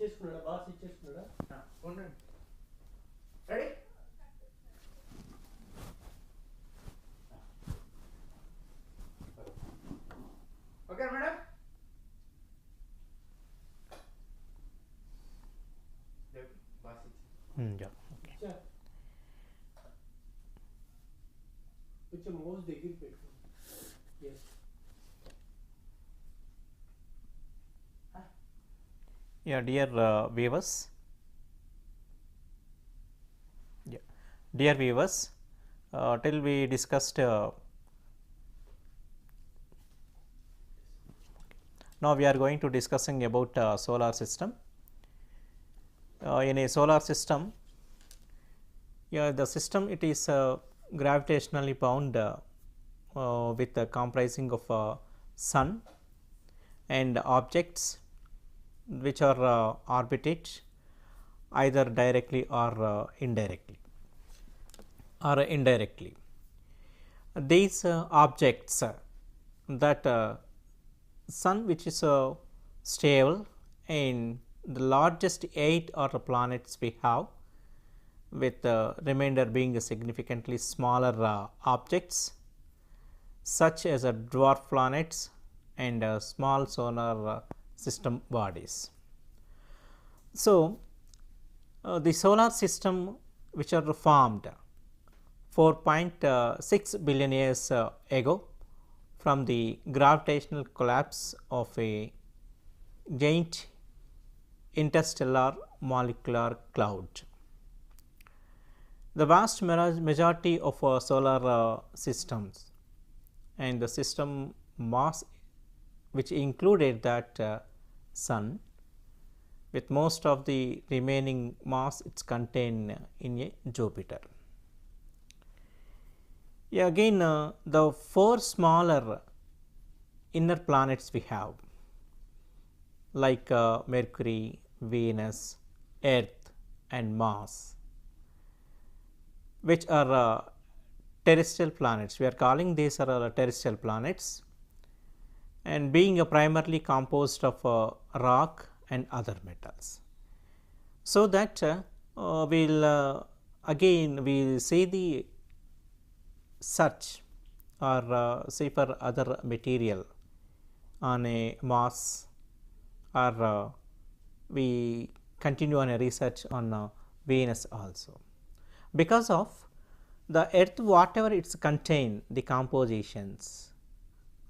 ఇచ్చేసుకున్నాడా boss ఇచ్చేసుకున్నాడా ఉండండి ready okay madam boss Yeah, okay. కొంచెం mouse దగ్గరికి పెట్టుకో yes Yeah, dear viewers. Yeah, dear viewers, till we discussed now we are going to discussing about solar system. In a solar system, yeah, the system it is gravitationally bound with the comprising of sun and objects which are orbited either directly or indirectly. These objects that sun which is stable and the largest 8 are the planets we have, with the remainder being significantly smaller objects such as dwarf planets and small solar system bodies. So, the solar system which are formed 4.6 billion years ago from the gravitational collapse of a giant interstellar molecular cloud. The vast majority of solar systems and the system mass which included that sun, with most of the remaining mass it is contained in a Jupiter. Yeah, again the 4 smaller inner planets we have like Mercury, Venus, Earth and Mars, which are terrestrial planets. We are calling these are terrestrial planets, and being primarily composed of rock and other metals. So that we will again we will see the search or see for other material on a Mars, or we continue on a research on Venus also, because of the earth whatever it's contain the compositions,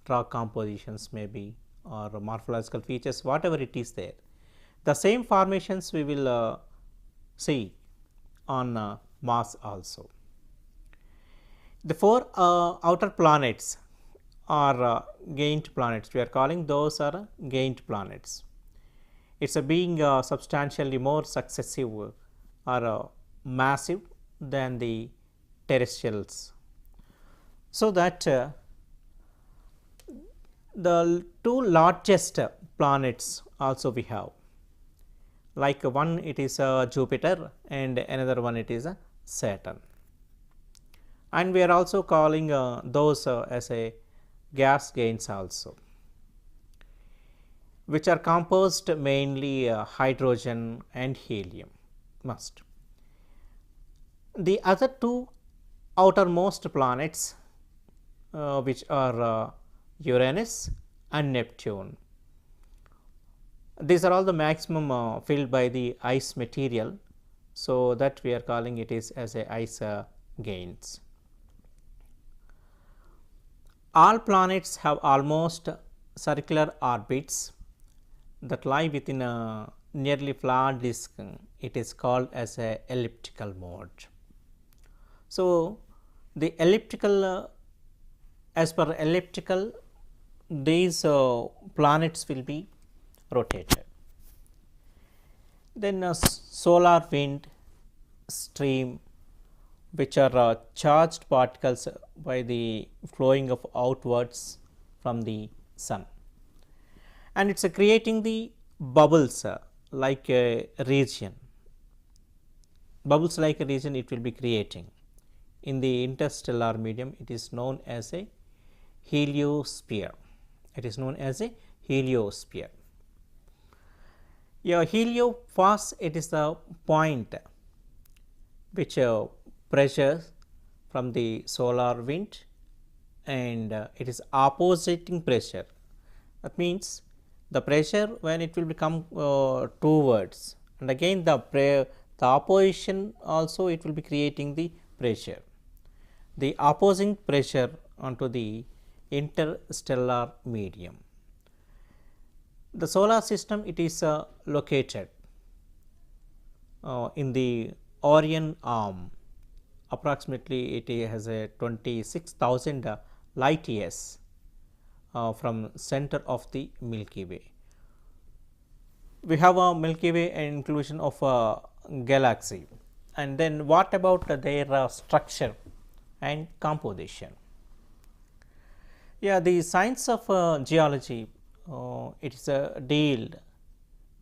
rock compositions maybe or morphological features whatever it is there, the same formations we will see on Mars also. The 4 outer planets are giant planets. We are calling those are giant planets. It's a being substantially more successive or massive than the terrestrials. So that the 2 largest planets also we have, like one it is Jupiter and another one it is Saturn, and we are also calling those as a gas giants also, which are composed mainly hydrogen and helium must. The other 2 outermost planets which are Uranus and Neptune, these are all the maximum filled by the ice material, so that we are calling it is as a ice giants. All planets have almost circular orbits that lie within a nearly flat disk. It is called as a elliptical mode. So, the elliptical as per elliptical these planets will be rotated. Then solar wind stream, which are charged particles by the flowing of outwards from the sun, and it is creating the bubbles like a region. Bubbles like a region it will be creating in the interstellar medium. It is known as a heliosphere. It is known as a heliosphere. Yeah, heliopause, it is the point which pressure from the solar wind, and it is opposing pressure. That means the pressure when it will become towards, and again the opposition also it will be creating the pressure, the opposing pressure onto the interstellar medium. The solar system, it is located in the Orion arm. Approximately it has a 26,000 light years from center of the Milky Way. We have a Milky Way inclusion of a galaxy, and then what about their structure and composition? Yeah, the science of geology, it is a deal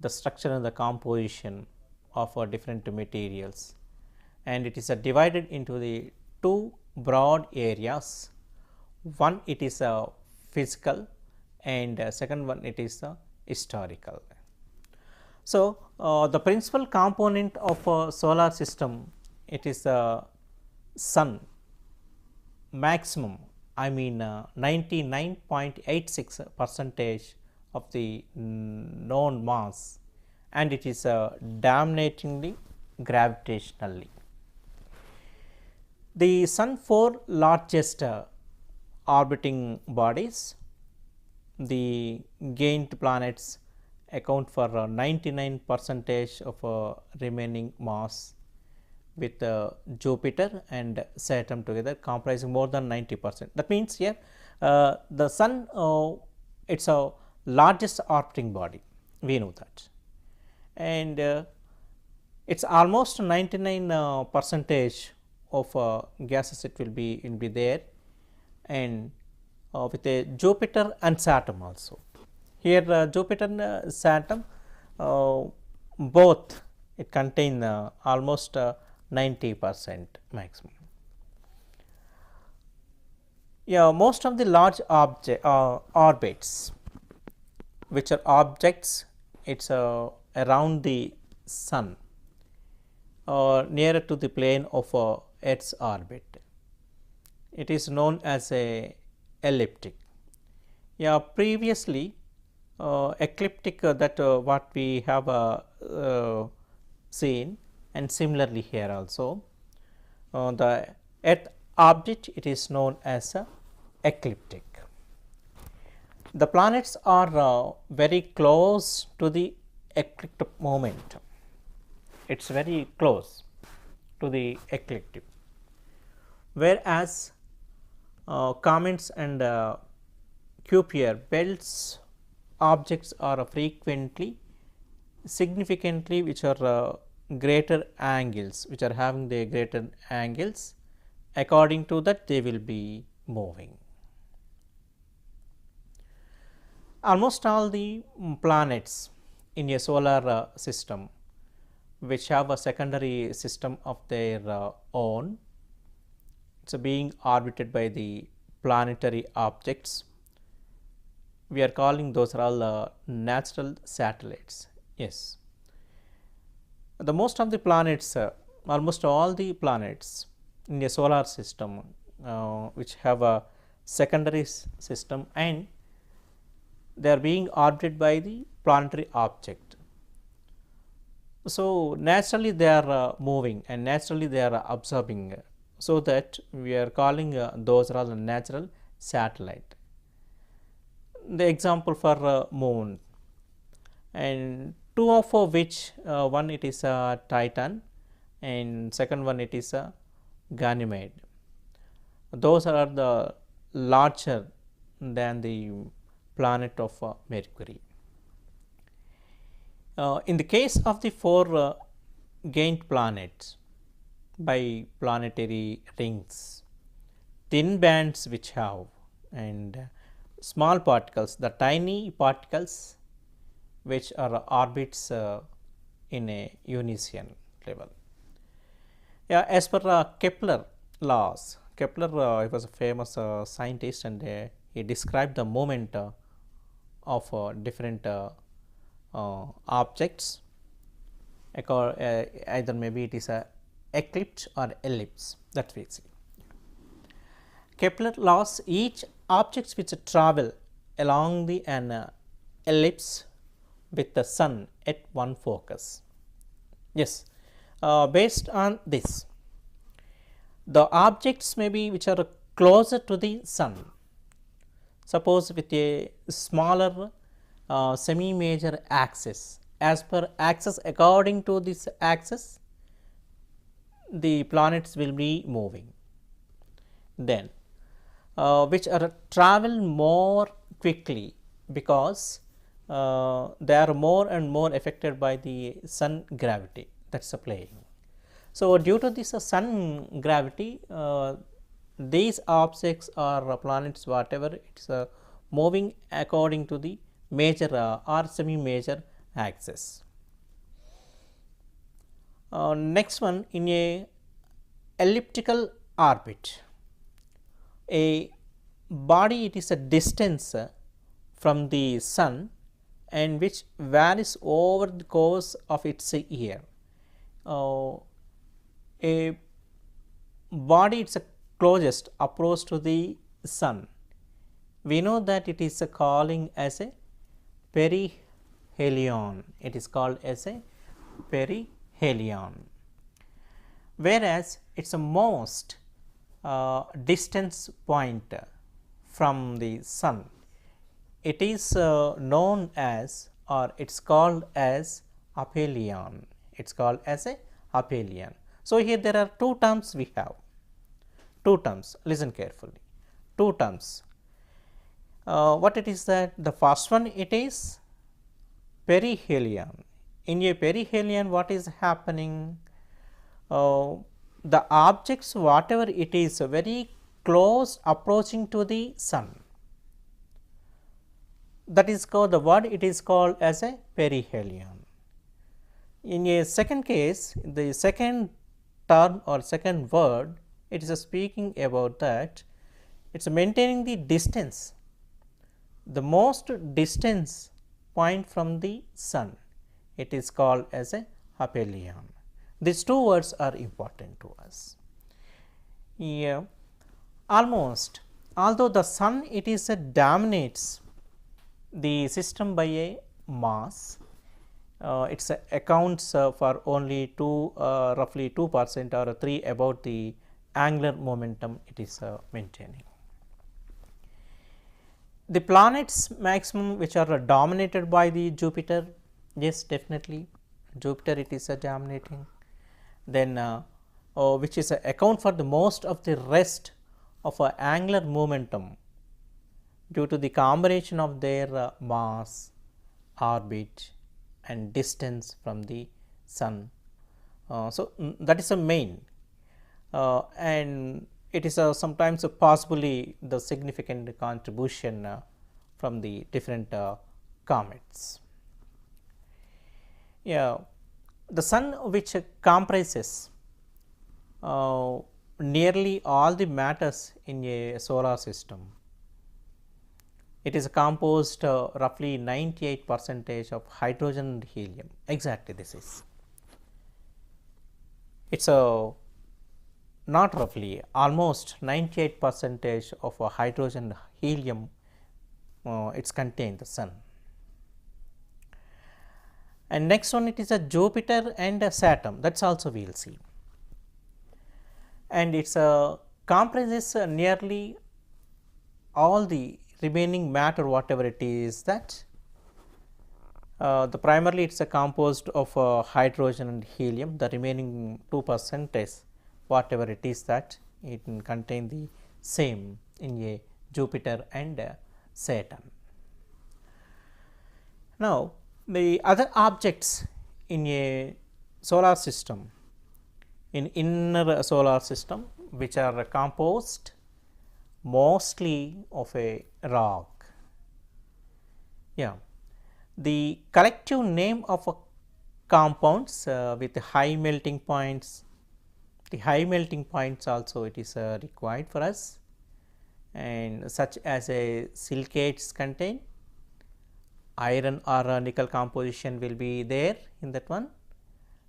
the structure and the composition of different materials, and it is divided into the two broad areas. One, it is physical, and second one, it is historical. So, the principal component of a solar system, it is the sun, maximum, I mean 99.86 percentage of the known mass, and it is dominatingly gravitationally. The sun four largest orbiting bodies, the gained planets account for 99 percentage of remaining mass, with Jupiter and Saturn together comprising more than 90%. That means here the sun, it is a largest orbiting body, we know that, and it is almost 99 percentage of gases it will be there, and with a Jupiter and Saturn also. Here Jupiter and Saturn both it contain almost 90% maximum. Yeah, most of the large orbits, which are objects, it is around the sun or nearer to the plane of Earth's orbit. It is known as a elliptic. Yeah, previously ecliptic, that what we have seen, and similarly here also the Earth object, it is known as a ecliptic. The planets are very close to the ecliptic moment, it is very close to the ecliptic, whereas comets and Kuiper belts objects are frequently significantly which are greater angles, which are having the greater angles, according to that they will be moving. Almost all the planets in a solar system which have a secondary system of their own, it is being orbited by the planetary objects. We are calling those are all natural satellites. Yes, the most of the planets, almost all the planets in a solar system which have a secondary system, and they are being orbited by the planetary object. So, naturally they are moving and naturally they are absorbing, so that we are calling those are all natural satellite. The example for moon, and two of which one it is Titan and second one it is Ganymede. Those are the larger than the planet of Mercury. In the case of the four gained planets by planetary rings, thin bands which have, and small particles, the tiny particles which are orbits in a unison level. Yeah, as per Kepler laws, Kepler he was a famous scientist, and he described the movement of different objects, either maybe it is a eclipse or ellipse, that we see. Kepler laws, each objects which travel along the an ellipse with the sun at one focus. Yes, based on this, the objects may be which are closer to the sun, suppose with a smaller semi major axis, as per axis, according to this axis the planets will be moving. Then which are travel more quickly, because they are more and more affected by the sun gravity, that is playing. So, due to this sun gravity, these objects or planets whatever it is moving according to the major or semi major axis. Next one, in a elliptical orbit, a body, it is a distance from the sun and which varies over the course of its year. A body, it is a closest approach to the sun, we know that it is calling as a perihelion, it is called as a perihelion, whereas it is a most distance point from the sun, it is known as, or it is called as aphelion, it is called as a aphelion. So, here there are two terms, we have two terms, listen carefully, two terms. What it is that? The first one, it is perihelion. In a perihelion, what is happening? The objects whatever it is very close approaching to the sun, that is called, the word it is called as a perihelion. In a second case, the second term or second word, it is speaking about that it is maintaining the distance, the most distance point from the sun, it is called as a aphelion. These two words are important to us. Yeah, almost, although the sun it is dominates the system by a mass, it accounts for only roughly 2% or 3 about the angular momentum it is maintaining. The planets maximum which are dominated by the Jupiter, yes, definitely Jupiter it is dominating, then which is account for the most of the rest of angular momentum due to the combination of their mass, orbit and distance from the sun. So, that is a main and it is sometimes possibly the significant contribution from the different comets. Yeah, the sun which comprises nearly all the matters in a solar system, it is composed roughly 98% of hydrogen and helium, exactly this is. It is not roughly, almost 98% of hydrogen helium it is contained the sun. And next one, it is a Jupiter and a Saturn, that is also we will see, and it comprises nearly all the remaining matter whatever it is that the primarily it is composed of hydrogen and helium, the remaining 2% is whatever it is that it contain the same in a Jupiter and Saturn. Now, the other objects in a solar system, in inner solar system, which are composed mostly of a rock. Yeah, the collective name of compounds with high melting points, the high melting points also it is required for us, and such as a silicates contain, iron or nickel composition will be there in that one,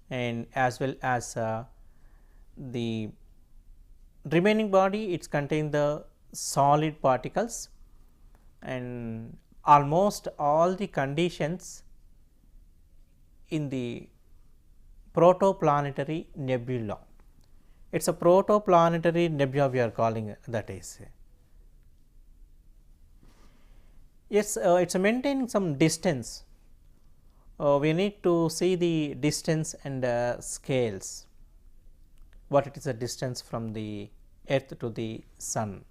and as well as the remaining body it contain the solid particles, and almost all the conditions in the protoplanetary nebula. It is a protoplanetary nebula we are calling, that is. Yes, it is maintaining some distance. We need to see the distance and scales, what it is a distance from the earth to the sun,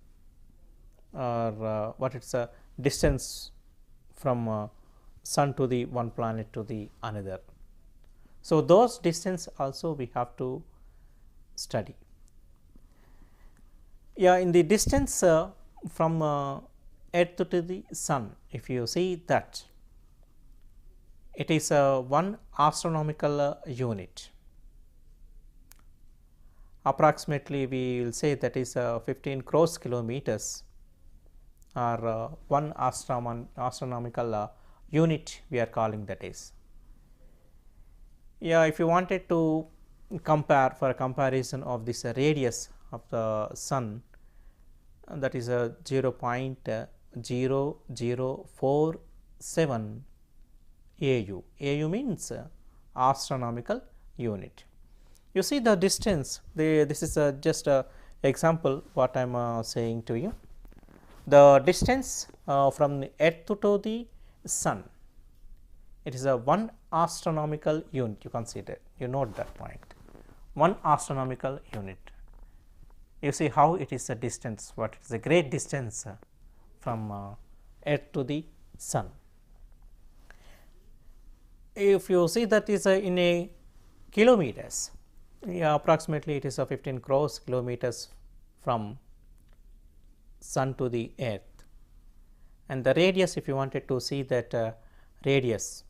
or what it is a distance from sun to the one planet to the another. So, those distance also we have to study. Yeah, in the distance from earth to the sun, if you see that, it is one astronomical unit. Approximately we will say that is 15 crores kilometers, or one astronomical unit we are calling, that is. Yeah, if you wanted to compare, for a comparison of this radius of the sun, that is 0.0047 AU. AU means astronomical unit. You see the distance, this is just a example what I am saying to you. The distance from the earth to the sun, it is a one astronomical unit, you consider, you note that point, one astronomical unit. You see how it is a distance, what is a great distance from earth to the sun. If you see that is in a kilometers, yeah, approximately it is 15 crores kilometers from sun to the earth, and the radius, if you wanted to see that radius,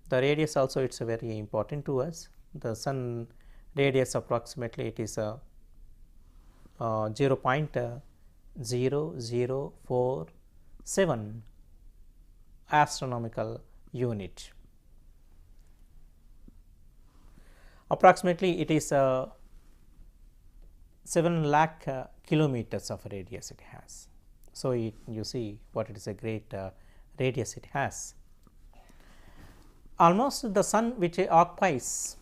the radius also it is very important to us. The sun radius approximately it is 0.0047 astronomical unit. Approximately it is 7 lakh kilometers of radius it has. So, you see what it is a great radius it has. Almost the sun which occupies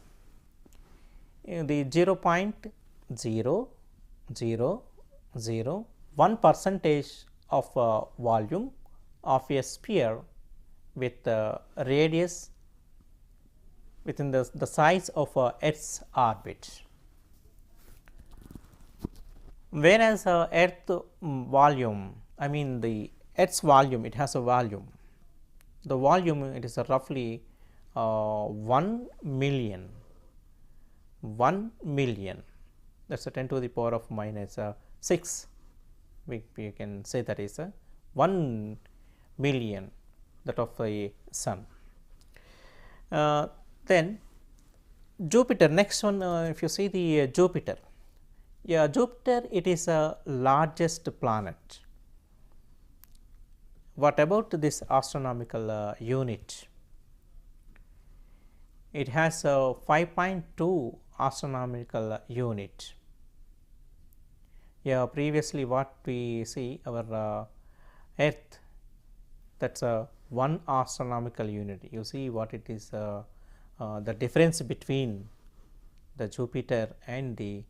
the 0.0001% of volume of a sphere with radius within the size of Earth's orbit. Whereas Earth volume, I mean the Earth's volume, it has a volume. The volume it is roughly 1 million. 1 million, that is a 10 to the power of minus 6. We can say that is 1 million that of a sun. Then Jupiter, next one, if you see the Jupiter, yeah, Jupiter it is a largest planet. What about this astronomical unit? It has 5.2 astronomical unit. Yeah, previously what we see our Earth, that is 1 astronomical unit. You see what it is the difference between the Jupiter and the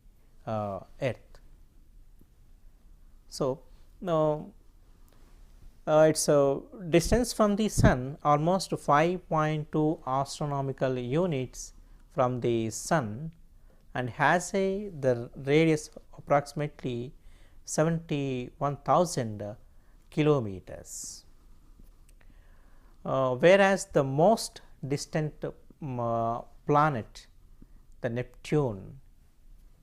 Earth. So, now it is a distance from the sun almost 5.2 astronomical units from the sun, and has the radius approximately 71,000 kilometers. Whereas the most distant planet, the Neptune,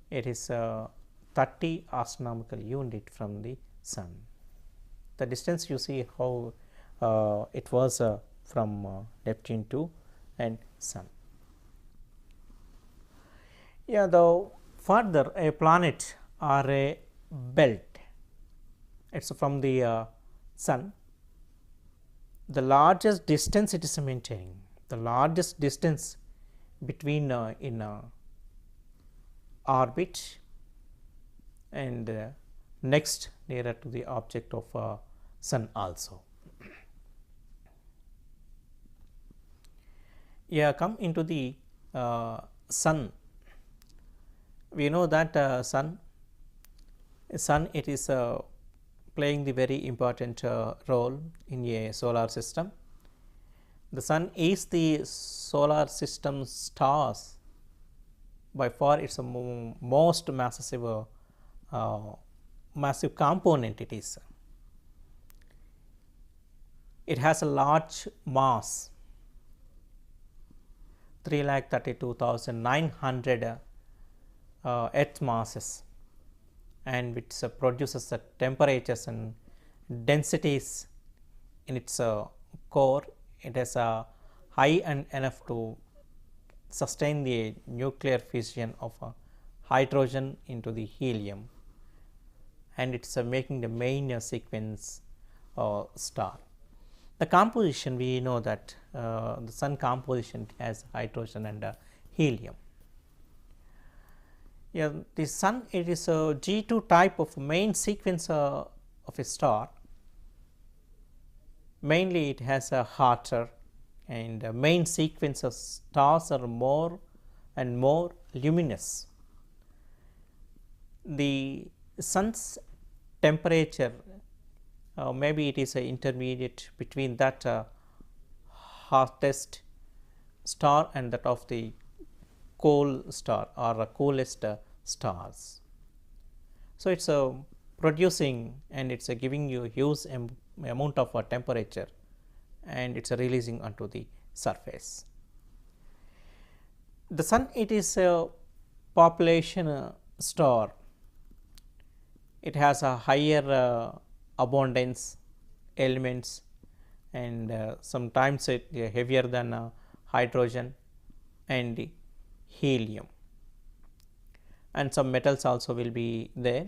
it is 30 astronomical unit from the sun. The distance you see how it was from Neptune to and sun. Yeah, the further a planet or a belt, it is from the sun. the largest distance it is maintaining, the largest distance between in orbit and next nearer to the object of sun also. Yeah, come into the sun. We know that sun it is playing the very important role in a solar system. The sun is the solar system stars by far. It's a most massive massive component it is. It has a large mass, 3,32,900 earth masses, and which produces the temperatures and densities in its core. It is high and enough to sustain the nuclear fission of hydrogen into the helium, and it is making the main sequence star. The composition, we know that the sun composition has hydrogen and helium. Yeah, the sun, it is a G2 type of main sequence of a star. Mainly it has a hotter, and main sequence of stars are more and more luminous. The sun's temperature, maybe it is intermediate between that hottest star and that of the coal star or coolest stars. So, it is producing, and it is giving you huge amount of temperature, and it is releasing onto the surface. The sun, it is a population star. It has a higher abundance elements, and sometimes it heavier than hydrogen and helium, and some metals also will be there.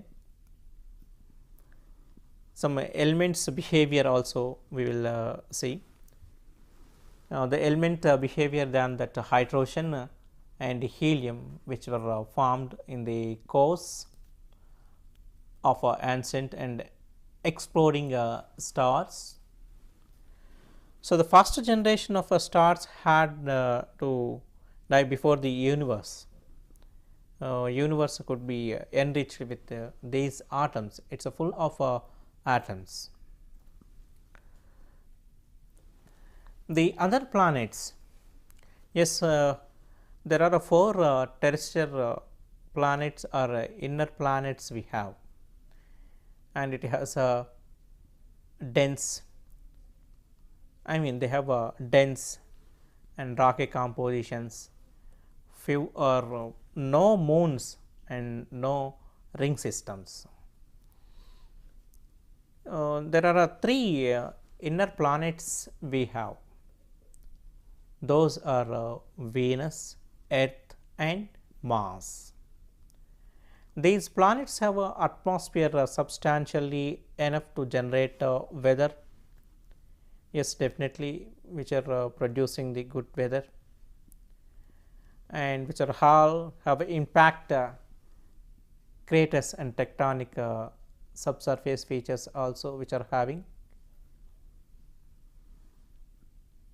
Some elements behavior also we will see. The element behavior than that hydrogen and helium, which were formed in the course of ancient and exploding stars. So, the first generation of stars had to die before the universe. Universe could be enriched with these atoms. It is full of atoms. The other planets, yes, there are 4 terrestrial planets or inner planets we have, and it has a dense, they have a dense and rocky compositions. Few or no moons and no ring systems. There are 3 inner planets we have. Those are Venus, Earth and Mars. These planets have an atmosphere substantially enough to generate weather. Yes, definitely, which are producing the good weather, and which are all have impact craters and tectonic subsurface features also, which are having,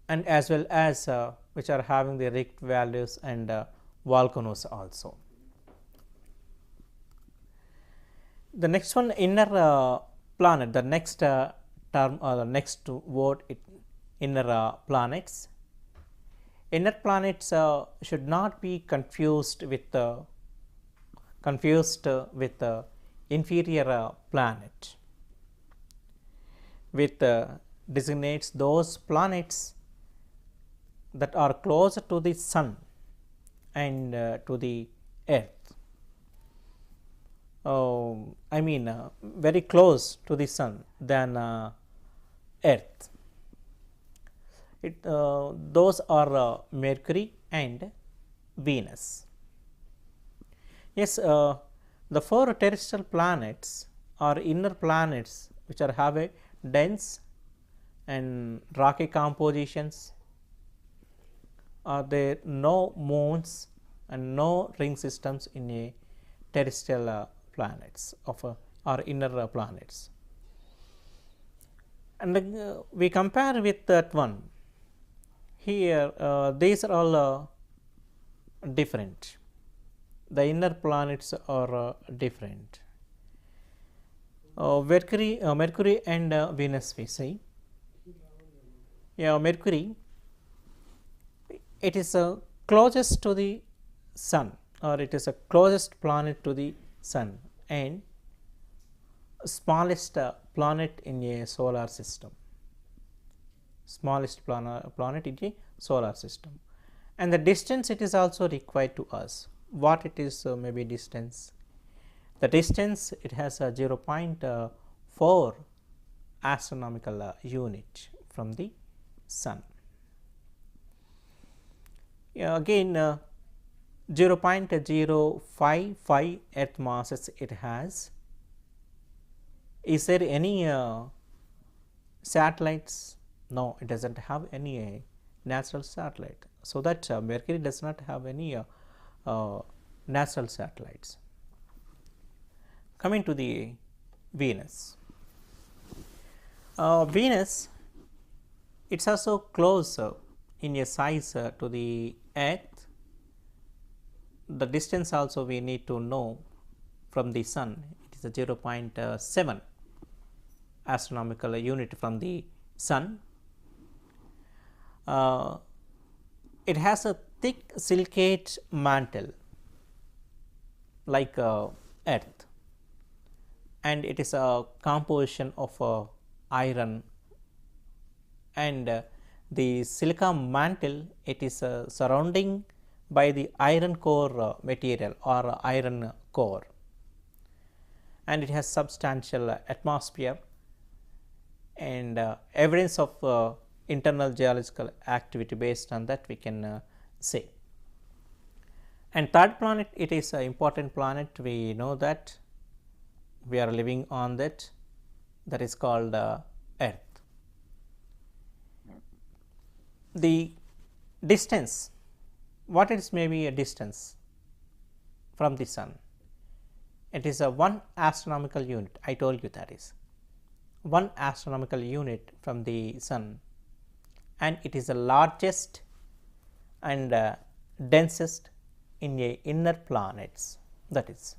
and as well as which are having the rift values and volcanoes also. The next one, inner planet, the next term or the next word, inner planets. Inner planets should not be confused with inferior planet, with designates those planets that are closer to the sun and to the earth. Very close to the sun than earth. Those are Mercury and Venus. Yes, the 4 terrestrial planets are inner planets which are have a dense and rocky compositions. Are there no moons and no ring systems in a terrestrial planets of or inner planets? And we compare with that one. Here these are all different. The inner planets are different. Mercury and Venus we see. Yeah, Mercury, it is closest to the sun, or it is a closest planet to the sun and smallest planet in a solar system. Smallest planet in a solar system, and the distance it is also required to us. What it is maybe distance? The distance, it has a 0.4 astronomical unit from the sun. Again 0.055 earth masses it has. Is there any satellites? No, it does not have any natural satellite. So, that Mercury does not have any natural satellites. Coming to the Venus. Venus, it is also close in a size to the Earth. The distance also we need to know from the sun. It is a 0.7 astronomical unit from the sun. It has a thick silicate mantle like Earth, and it is a composition of iron, and the silica mantle, it is surrounding by the iron core material or iron core, and it has substantial atmosphere and evidence of internal geological activity. Based on that we can say. And third planet, it is an important planet, we know that we are living on that, that is called Earth. The distance, what is maybe a distance from the sun? It is a 1 astronomical unit. I told you that is 1 astronomical unit from the sun, and it is the largest and densest in a inner planets. That is,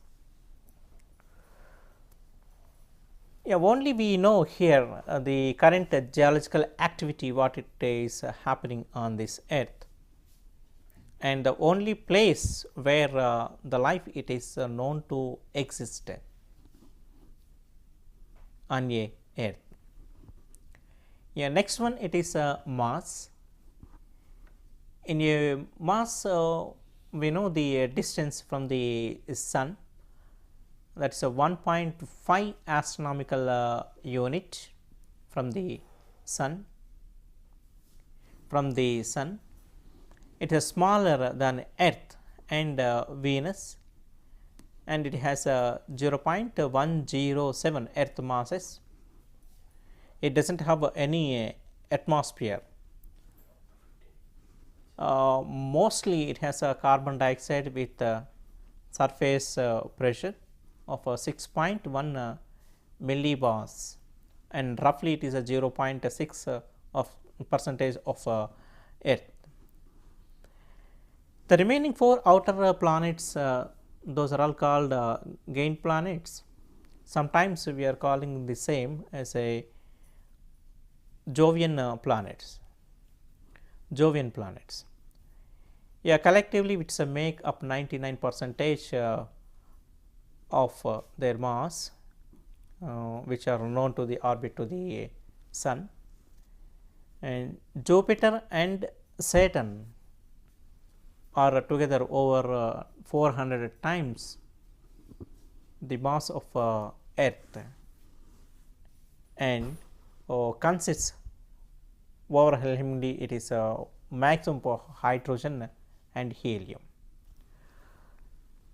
only we know here the current geological activity, what it is happening on this Earth, and the only place where the life it is known to exist on a Earth. Next one, it is Mars. In a Mars, we know the distance from the sun, that is a 1.5 astronomical unit from the sun. It is smaller than Earth and Venus, and it has a 0.107 earth masses. It does not have any atmosphere. Mostly it has a carbon dioxide with surface pressure of 6.1 millibars, and roughly it is a 0.6 of percentage of Earth. The remaining 4 outer planets, those are all called gain planets. Sometimes we are calling the same as a Jovian planets. Collectively it's make up 99% of their mass, which are known to the orbit to the sun, and Jupiter and Saturn are together over 400 times the mass of Earth, and consists overwhelmingly, it is a maximum for hydrogen and helium.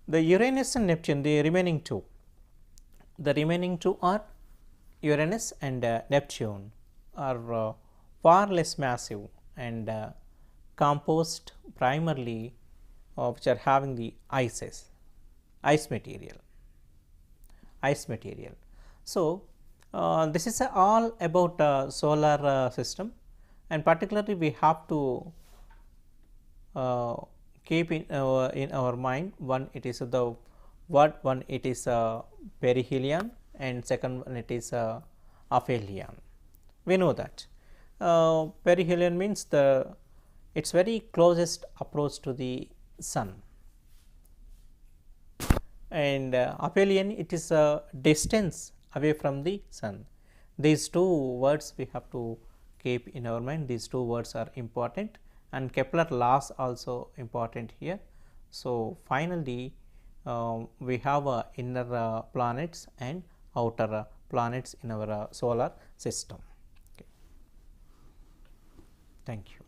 The Uranus and Neptune, the remaining two are Uranus and Neptune are far less massive and composed primarily which are having the ice material. So, this is all about solar system, and particularly we have to keep in our mind, one it is one it is perihelion, and second one it is aphelion. We know that perihelion means its very closest approach to the sun, and aphelion it is a distance away from the sun. These two words we have to keep in our mind. These two words are important, and Kepler laws also important here. So, finally, we have inner planets and outer planets in our solar system. Okay. Thank you.